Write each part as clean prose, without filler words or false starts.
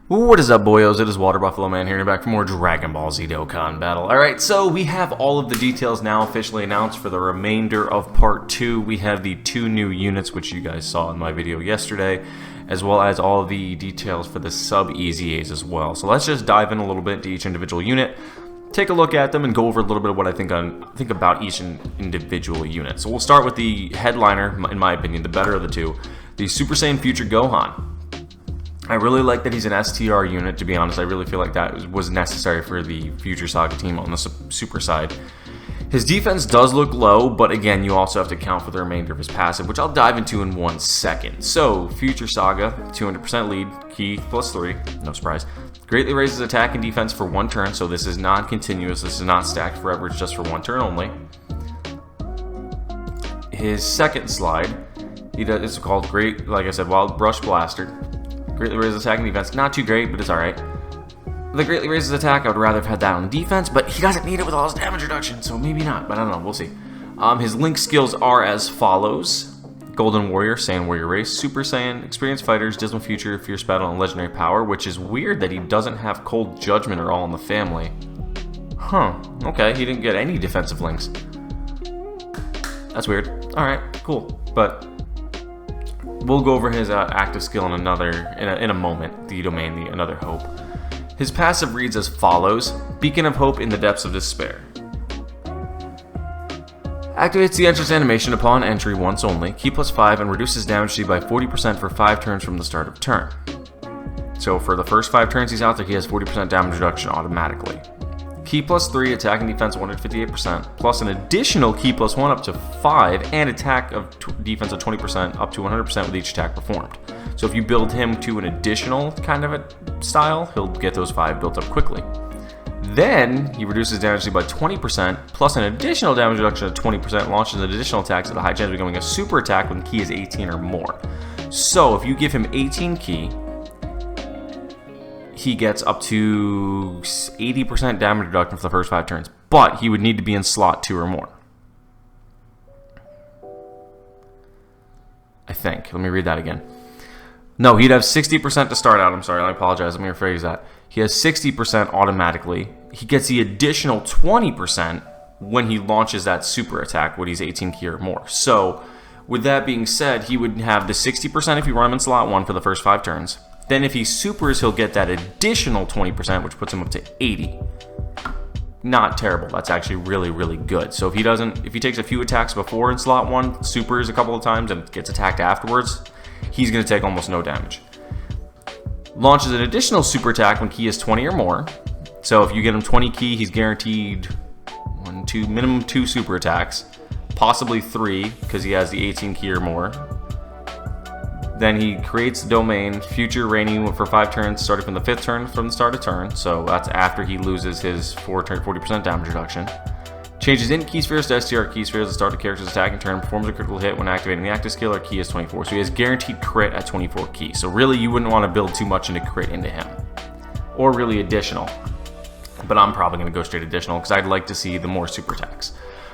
What is up, boyos? It is Water Buffalo Man here, and you're back for more Dragon Ball Z Dokkan battle. Alright, so we have all of the details now officially announced for the remainder of Part 2. We have the 2 new units, which you guys saw in my video yesterday, as well as all of the details for the Sub-EZAs as well. So let's just dive in a little bit into each individual unit, take a look at them, and go over a little bit of what I think about each individual unit. So we'll start with the headliner, in my opinion, the better of the two, the Super Saiyan Future Gohan. I really like that he's an STR unit, to be honest. I really feel like that was necessary for the Future Saga team on the Super side. His defense does look low, but again, you also have to account for the remainder of his passive, which I'll dive into in 1 second. So, Future Saga, 200% lead, key +3, no surprise. Greatly raises attack and defense for 1 turn, so this is not continuous, this is not stacked forever, it's just for 1 turn only. His second slide, it's called Great, like I said, Wild Brush Blaster. Greatly raises attack and defense. Not too great, but it's alright. The greatly raises attack, I would rather have had that on defense, but he doesn't need it with all his damage reduction, so maybe not, but I don't know, we'll see. His link skills are as follows. Golden Warrior, Saiyan Warrior Race, Super Saiyan, Experienced Fighters, Dismal Future, Fierce Battle, and Legendary Power, which is weird that he doesn't have Cold Judgment or All in the Family. Huh, okay, he didn't get any defensive links. That's weird. Alright, cool, but we'll go over his active skill in a moment. The domain, the Another Hope. His passive reads as follows: Beacon of Hope in the Depths of Despair. Activates the entrance animation upon entry once only. Key +5 and reduces damage received by 40% for 5 turns from the start of turn. So for the first 5 turns he's out there, he has 40% damage reduction automatically. Key +3, attack and defense 158%, plus an additional key +1 up to 5, and attack of defense of 20% up to 100% with each attack performed. So if you build him to an additional kind of a style, he'll get those 5 built up quickly. Then he reduces damage by 20%, plus an additional damage reduction of 20%, launches an additional attack at a high chance of becoming a super attack when key is 18 or more. So if you give him 18 key, he gets up to 80% damage reduction for the first 5 turns, but he would need to be in slot 2 or more. I think. Let me read that again. No, he'd have 60% to start out. I'm sorry, I apologize. Let me rephrase that. He has 60% automatically. He gets the additional 20% when he launches that super attack when he's 18 key or more. So, with that being said, he would have the 60% if you run him in slot 1 for the first 5 turns. Then if he supers, he'll get that additional 20%, which puts him up to 80. Not terrible. That's actually really, really good. So if he takes a few attacks before in slot 1, supers a couple of times, and gets attacked afterwards, he's going to take almost no damage. Launches an additional super attack when key is 20 or more. So if you get him 20 key, he's guaranteed minimum 2 super attacks, possibly 3 because he has the 18 key or more. Then he creates the domain, Future Reigning for 5 turns, starting from the 5th turn from the start of turn. So that's after he loses his 40% damage reduction. Changes int key spheres to STR key spheres at the start of character's attacking turn. Performs a critical hit when activating the active skill. Or key is 24. So he has guaranteed crit at 24 key. So really, you wouldn't want to build too much into crit into him, or really additional. But I'm probably going to go straight additional because I'd like to see the more super attacks.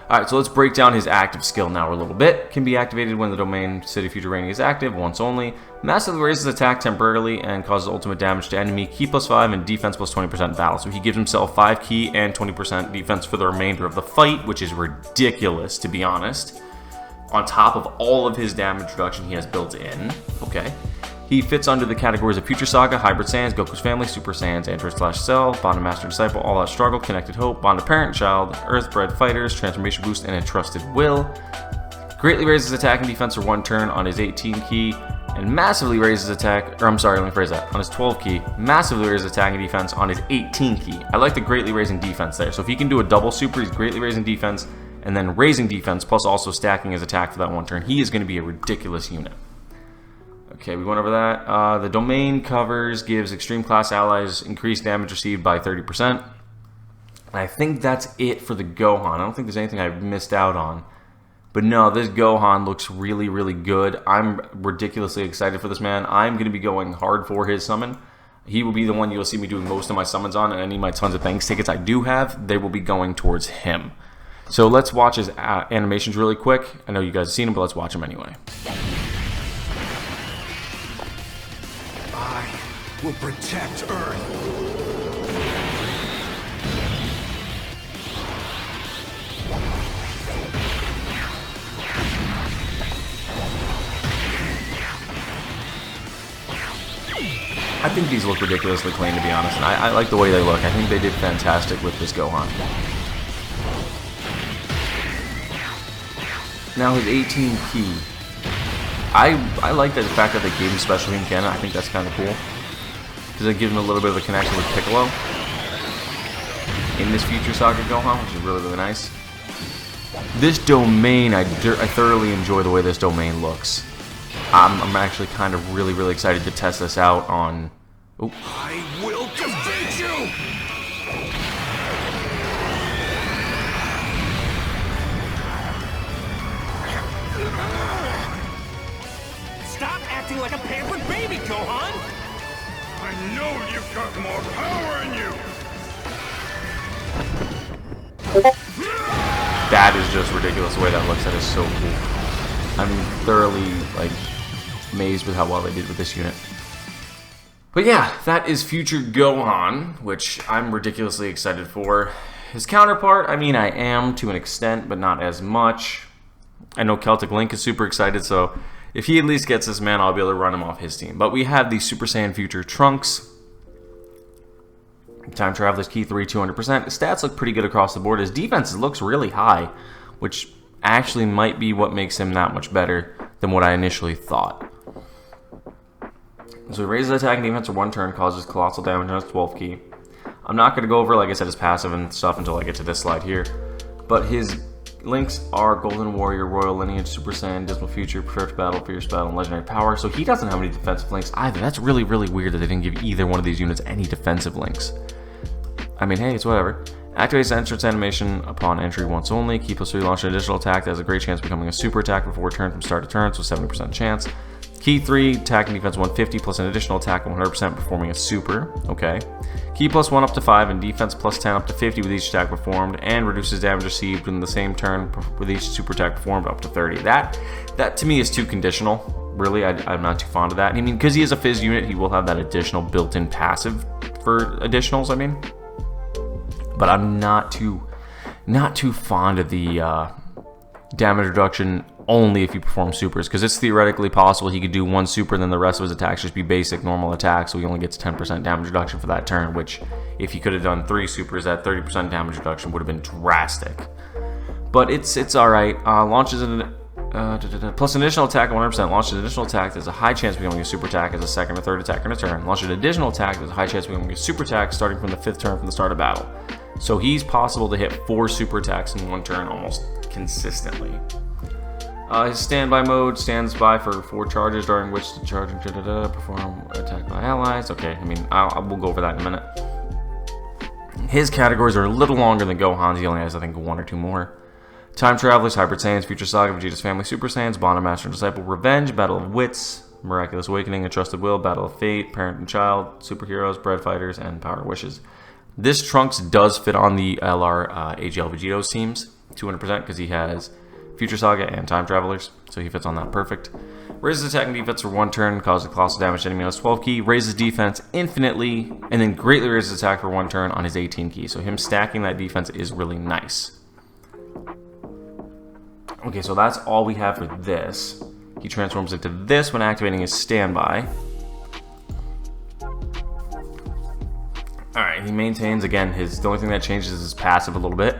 Alright, so let's break down his active skill now a little bit. Can be activated when the domain City Future Reigning is active, once only. Massively raises attack temporarily and causes ultimate damage to enemy. Key +5 and defense +20% battle. So he gives himself 5 key and 20% defense for the remainder of the fight, which is ridiculous, to be honest. On top of all of his damage reduction he has built in. Okay. He fits under the categories of Future Saga, Hybrid Saiyans, Goku's Family, Super Saiyans, Android/Cell, Bond of Master Disciple, All Out Struggle, Connected Hope, Bond of Parent Child, Earthbred Fighters, Transformation Boost, and Entrusted Will. Greatly raises attack and defense for 1 turn on his 18 key, and massively raises attack, on his 12 key, massively raises attack and defense on his 18 key. I like the greatly raising defense there. So if he can do a double super, he's greatly raising defense, and then raising defense, plus also stacking his attack for that 1 turn. He is going to be a ridiculous unit. Okay, we went over that. The domain gives extreme class allies increased damage received by 30%. I think that's it for the Gohan. I don't think there's anything I've missed out on. But no, this Gohan looks really, really good. I'm ridiculously excited for this man. I'm going to be going hard for his summon. He will be the one you'll see me doing most of my summons on, and any of my tons of thanks tickets I do have, they will be going towards him. So let's watch his animations really quick. I know you guys have seen them, but let's watch them anyway. will protect Earth. I think these look ridiculously clean, to be honest, and I like the way they look. I think they did fantastic with this Gohan. Now his 18 key. I like the fact that they gave him special beam cannon. I think that's kind of cool. Because they give him a little bit of a connection with Piccolo in this Future Saga Gohan, which is really, really nice. This domain, I thoroughly enjoy the way this domain looks. I'm actually kind of really, really excited to test this out on... Oh. I will defeat you! Stop acting like a pampered baby, Gohan! I know you've got more power in you! That is just ridiculous the way that looks. That is so cool. I'm thoroughly, like, amazed with how well they did with this unit. But yeah, that is Future Gohan, which I'm ridiculously excited for. His counterpart, I mean, I am to an extent, but not as much. I know Celtic Link is super excited, so if he at least gets this man, I'll be able to run him off his team. But we have the Super Saiyan Future Trunks. Time Traveler's Key 3, 200%. His stats look pretty good across the board. His defense looks really high, which actually might be what makes him that much better than what I initially thought. So he raises attack and defense for one turn, causes colossal damage on his 12 key. I'm not going to go over, like I said, his passive and stuff until I get to this slide here. But his links are Golden Warrior, Royal Lineage, Super Saiyan, Dismal Future, Perfect Battle, Fierce Battle, and Legendary Power. So he doesn't have any defensive links either. That's really, really weird that they didn't give either one of these units any defensive links. I mean, hey, it's whatever. Activates the entrance animation upon entry once only. Key +3 launch an additional attack that has a great chance of becoming a super attack before turn from start to turn, so 70% chance. Key 3, attack and defense 150 plus an additional attack 100% performing a super. Okay. Key +1 up to 5 and defense +10 up to 50 with each attack performed, and reduces damage received in the same turn with each super attack performed up to 30. That to me is too conditional. Really, I'm not too fond of that. I mean, because he is a Fizz unit, he will have that additional built-in passive for additionals, I mean. But I'm not too fond of the damage reduction only if you perform supers, because it's theoretically possible he could do one super and then the rest of his attacks just be basic normal attacks, so he only gets 10% damage reduction for that turn, which if he could have done 3 supers, that 30% damage reduction would have been drastic. But it's alright. Launches an plus an additional attack 100%. Launches an additional attack there's a high chance of becoming a super attack as a second or third attack in a turn. Launches an additional attack there's a high chance of becoming a super attack starting from the 5th turn from the start of battle. So he's possible to hit 4 super attacks in one turn almost consistently. His standby mode stands by for 4 charges during which the charge perform attack by allies. Okay, I mean, we'll go over that in a minute. His categories are a little longer than Gohan's. He only has, I think, 1 or 2 more. Time Travelers, Hybrid Saiyans, Future Saga, Vegeta's Family, Super Saiyans, Bond of Master and Disciple, Revenge, Battle of Wits, Miraculous Awakening, A Trusted Will, Battle of Fate, Parent and Child, Superheroes, Bread Fighters, and Power Wishes. This Trunks does fit on the LR AGL Vegito's teams, 200%, because he has Future Saga and Time Travelers, so he fits on that perfect. Raises attack and defense for 1 turn, causes colossal damage to enemy on his 12 key, raises defense infinitely, and then greatly raises attack for 1 turn on his 18 key. So him stacking that defense is really nice. Okay, so that's all we have for this. He transforms into this when activating his standby. Alright, he maintains, again, the only thing that changes is his passive a little bit,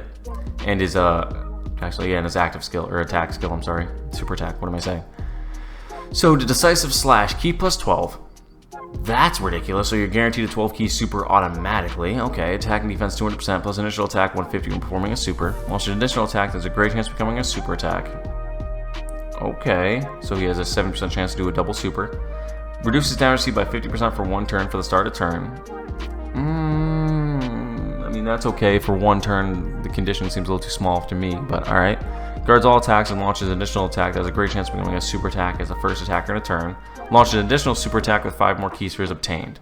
and his, actually, yeah, and his active skill, or attack skill, I'm sorry. Super attack, what am I saying? So, the Decisive Slash, key +12. That's ridiculous, so you're guaranteed a 12 key super automatically. Okay, attack and defense 200% plus initial attack 150 when performing a super. Launch an additional attack, there's a great chance of becoming a super attack. Okay, so he has a 7% chance to do a double super. Reduces damage received by 50% for 1 turn for the start of turn. I mean, that's okay for 1 turn. The condition seems a little too small to me, but alright. Guards all attacks and launches an additional attack that has a great chance of becoming a super attack as a first attacker in a turn. Launches an additional super attack with 5 more key spheres obtained.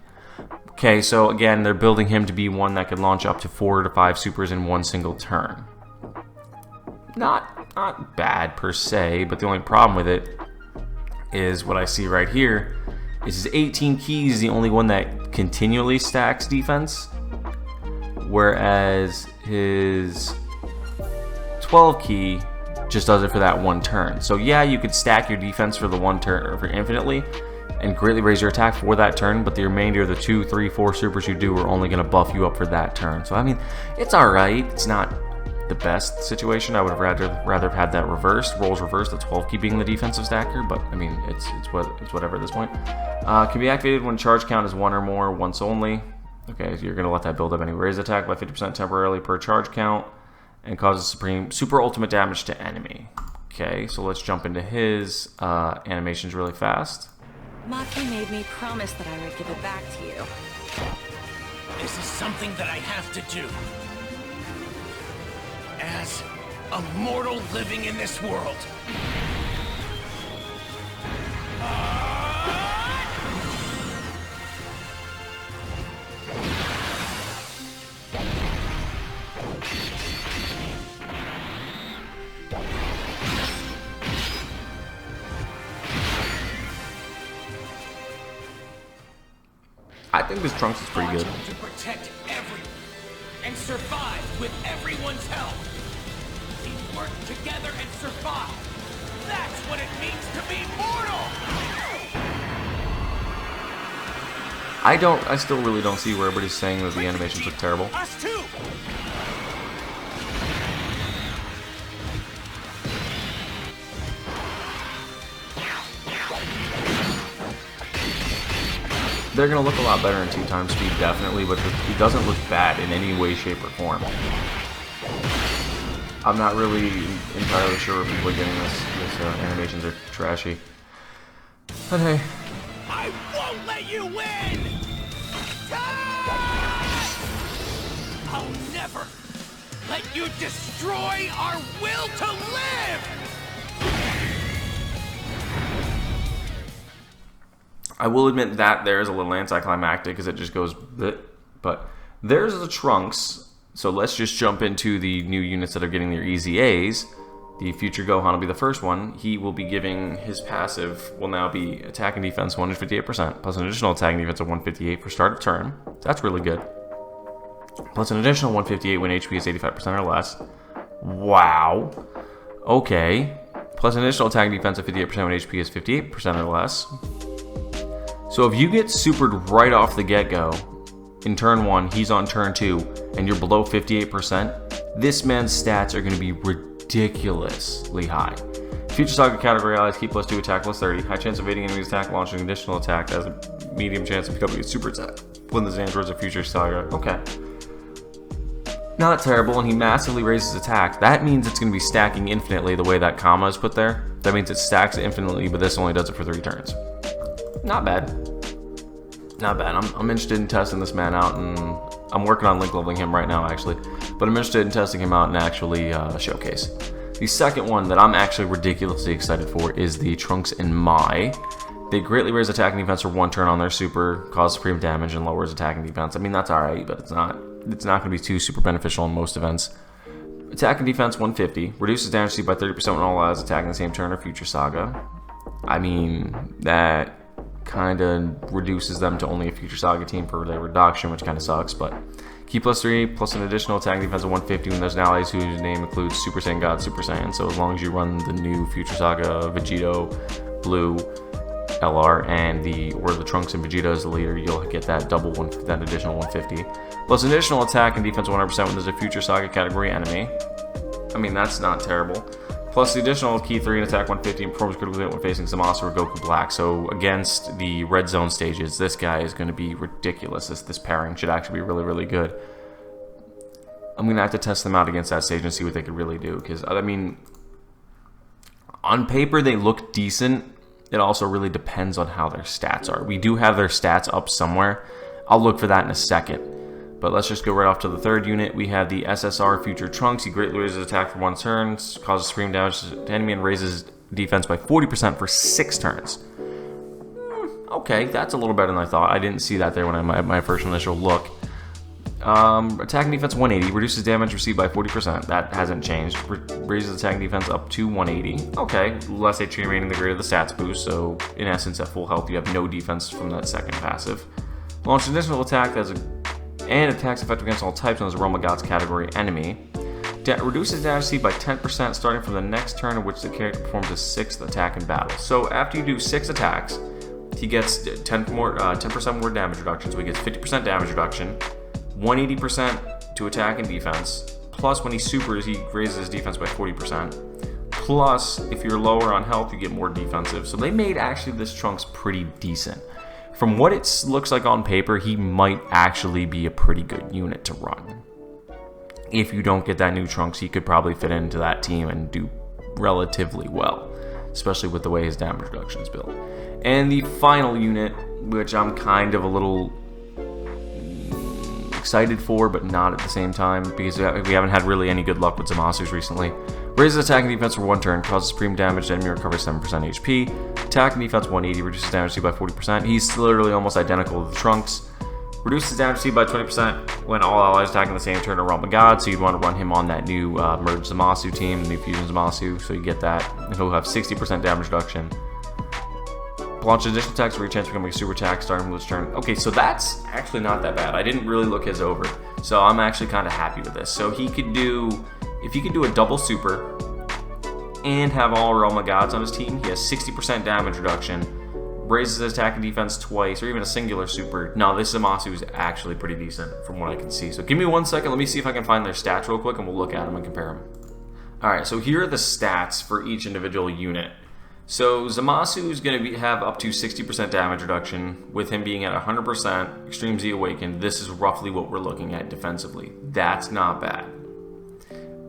Okay, so again, they're building him to be one that could launch up to 4 to 5 supers in one single turn. Not bad per se, but the only problem with it is what I see right here is his 18 keys, the only one that continually stacks defense, whereas his 12 key just does it for that one turn. So yeah, you could stack your defense for the one turn or for infinitely and greatly raise your attack for that turn, but the remainder of the 2, 3, 4 supers you do are only going to buff you up for that turn. So I mean, it's alright. It's not the best situation. I would have rather have had that reversed, roles reversed, the 12 key being the defensive stacker, but I mean, it's whatever at this point. Can be activated when charge count is 1 or more, once only. Okay, so you're going to let that build up anyway. Raise attack by 50% temporarily per charge count and causes super ultimate damage to enemy. Okay, so let's jump into his animations really fast. Maki made me promise that I would give it back to you. This is something that I have to do. As a mortal living in this world. I think this Trunks is pretty good. To protect everyone and survive with everyone's help. We work together and survive. That's what it means to be mortal. I still really don't see where everybody's saying that the animations look terrible. Us too. They're going to look a lot better in 2 times speed, definitely, but it doesn't look bad in any way, shape, or form. I'm not really entirely sure if people are getting this animations are trashy. But hey. I won't let you win! I'll never let you destroy our will to live! I will admit that there is a little anticlimactic because it just goes bleh, but there's the Trunks. So let's just jump into the new units that are getting their easy A's. The future Gohan will be the first one. He will be giving his passive will now be attack and defense 158%, plus an additional attack and defense of 158 for start of turn. That's really good. Plus an additional 158 when HP is 85% or less. Wow. Okay. Plus an additional attack and defense of 58% when HP is 58% or less. So if you get supered right off the get-go, in turn 1, he's on turn 2, and you're below 58%, this man's stats are going to be ridiculously high. Future Saga category allies keep +2 attack +30, high chance of evading enemy's attack, launching an additional attack, has a medium chance of becoming a super attack when the androids of Future Saga. Okay. Not terrible, and he massively raises attack. That means it's going to be stacking infinitely the way that comma is put there. That means it stacks infinitely, but this only does it for 3 turns. Not bad. Not bad. I'm interested in testing this man out, and I'm working on link leveling him right now, actually. But I'm interested in testing him out and actually showcase. The second one that I'm actually ridiculously excited for is the Trunks and Mai. They greatly raise attack and defense for 1 turn on their super, cause supreme damage, and lowers attack and defense. I mean, that's alright, but it's not going to be too super beneficial in most events. Attack and defense 150, reduces damage received by 30% when all allies attacking the same turn or Future Saga. I mean, that kind of reduces them to only a Future Saga team for their reduction, which kind of sucks, but key +3 plus an additional attack and defense of 150 when there's an allies whose name includes Super Saiyan God, Super Saiyan. So as long as you run the new Future Saga, Vegito, Blue, LR, and the Trunks and Vegeta as the leader, you'll get that that additional 150. Plus an additional attack and defense 100% when there's a Future Saga category enemy. I mean, that's not terrible. Plus the additional key 3 and attack 150 and performs critical hit when facing Zamasu or Goku Black. So against the red zone stages, this guy is going to be ridiculous. This pairing should actually be really, really good. I'm going to have to test them out against that stage and see what they could really do. Because, I mean, on paper they look decent. It also really depends on how their stats are. We do have their stats up somewhere. I'll look for that in a second. But let's just go right off to the third unit. We have the SSR Future Trunks. He greatly raises attack for 1 turn, causes supreme damage to enemy, and raises defense by 40% for 6 turns. Okay, that's a little better than I thought. I didn't see that there when I my first initial look. Attack and defense 180, reduces damage received by 40%. That hasn't changed. Raises attack and defense up to 180. Okay, less HP remaining the greater the stats boost. So in essence, at full health, you have no defense from that second passive. Launch an additional attack that has and attacks effective against all types known as Realm of Gods category enemy. Reduces damage C by 10% starting from the next turn in which the character performs a 6th attack in battle. So after you do 6 attacks, he gets 10% more damage reduction. So he gets 50% damage reduction, 180% to attack and defense. Plus, when he supers, he raises his defense by 40%. Plus, if you're lower on health, you get more defensive. So they made actually this Trunks pretty decent. From what it looks like on paper, he might actually be a pretty good unit to run. If you don't get that new Trunks, he could probably fit into that team and do relatively well, especially with the way his damage reduction is built. And the final unit, which I'm kind of a little excited for, but not at the same time, because we haven't had really any good luck with Zamasu's recently. Raises attack and defense for 1 turn, causes supreme damage, enemy recovers 7% HP. Attack and defense 180, reduces damage C by 40%. He's literally almost identical to the Trunks. Reduces damage C by 20% when all allies attack in the same turn or Realm of God, so you'd want to run him on that new Merge Zamasu team, the new Fusion Zamasu, so you get that. And he'll have 60% damage reduction. Launch additional attacks for your chance of becoming a super attack starting from this turn. Okay, so that's actually not that bad. I didn't really look his over, so I'm actually kind of happy with this. So he could do, if he could do a double super and have all Realm of Gods on his team, he has 60% damage reduction, raises his attack and defense twice, or even a singular super. No, this Zamasu is actually pretty decent from what I can see. So give me 1 second. Let me see if I can find their stats real quick, and we'll look at them and compare them. All right, so here are the stats for each individual unit. So Zamasu is going to have up to 60% damage reduction, with him being at 100% Extreme Z Awakened. This is roughly what we're looking at defensively. That's not bad.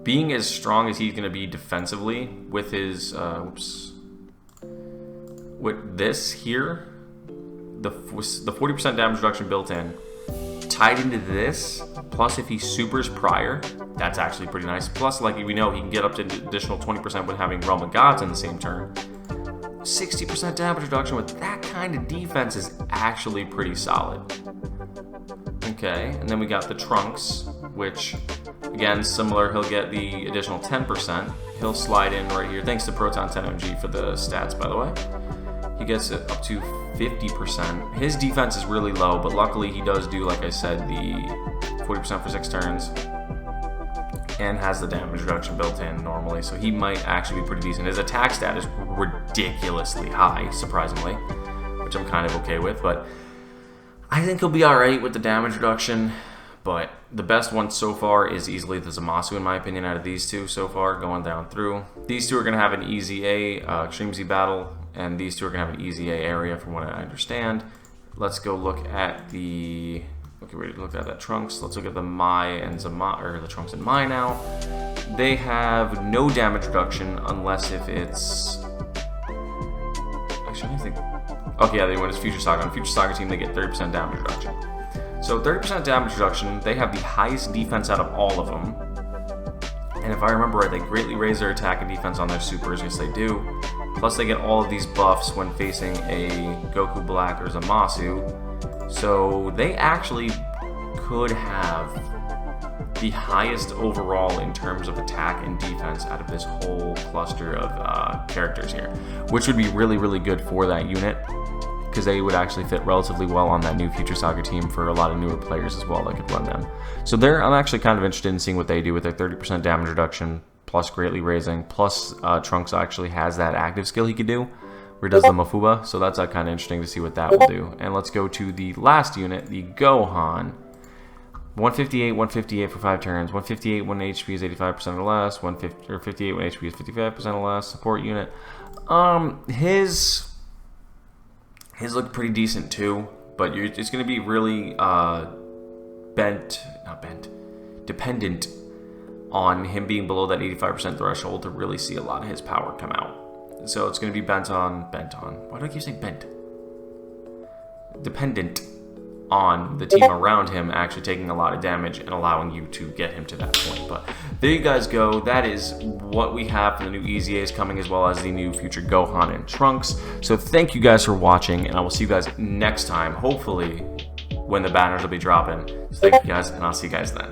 Being as strong as he's going to be defensively with his, with this here, the 40% damage reduction built in, tied into this, plus if he supers prior, that's actually pretty nice. Plus, like we know, he can get up to an additional 20% with having Realm of Gods in the same turn. 60% damage reduction with that kind of defense is actually pretty solid. Okay, and then we got the Trunks, which, again, similar, he'll get the additional 10%. He'll slide in right here, thanks to Proton 10 MG for the stats, by the way. He gets it up to 50%. His defense is really low, but luckily he does do, like I said, the 40% for 6 turns. And has the damage reduction built in normally, so he might actually be pretty decent. His attack stat is ridiculously high, surprisingly, which I'm kind of okay with, but I think he'll be alright with the damage reduction. But the best one so far is easily the Zamasu, in my opinion, out of these two so far, going down through. These two are going to have an easy A, Extreme Z battle, and these two are going to have an easy A area from what I understand. Let's go look at the... Okay, we looked at that Trunks. Let's look at the Mai and the Trunks and Mai now. They have no damage reduction unless if it's... Actually, I think... Okay, yeah, when it's Future Saga. On Future Saga team, they get 30% damage reduction. So 30% damage reduction, they have the highest defense out of all of them. And if I remember right, they greatly raise their attack and defense on their supers. Yes, they do. Plus, they get all of these buffs when facing a Goku Black or Zamasu. So they actually could have the highest overall in terms of attack and defense out of this whole cluster of characters here, which would be really, really good for that unit, because they would actually fit relatively well on that new Future Saga team for a lot of newer players as well that could run them. So I'm actually kind of interested in seeing what they do with their 30% damage reduction, plus greatly raising, plus Trunks actually has that active skill he could do, where he does the Mafuba, so that's kind of interesting to see what that will do. And let's go to the last unit, the Gohan. 158 for 5 turns. 158 when HP is 85% or less. 58 when HP is 55% or less. Support unit. His look pretty decent too, but it's going to be really dependent on him being below that 85% threshold to really see a lot of his power come out. So it's going to be bent on. Why do I keep saying bent? Dependent on the team around him actually taking a lot of damage and allowing you to get him to that point. But there you guys go. That is what we have for the new EZAs coming, as well as the new future Gohan and Trunks. So thank you guys for watching, and I will see you guys next time, hopefully when the banners will be dropping. So thank you guys, and I'll see you guys then.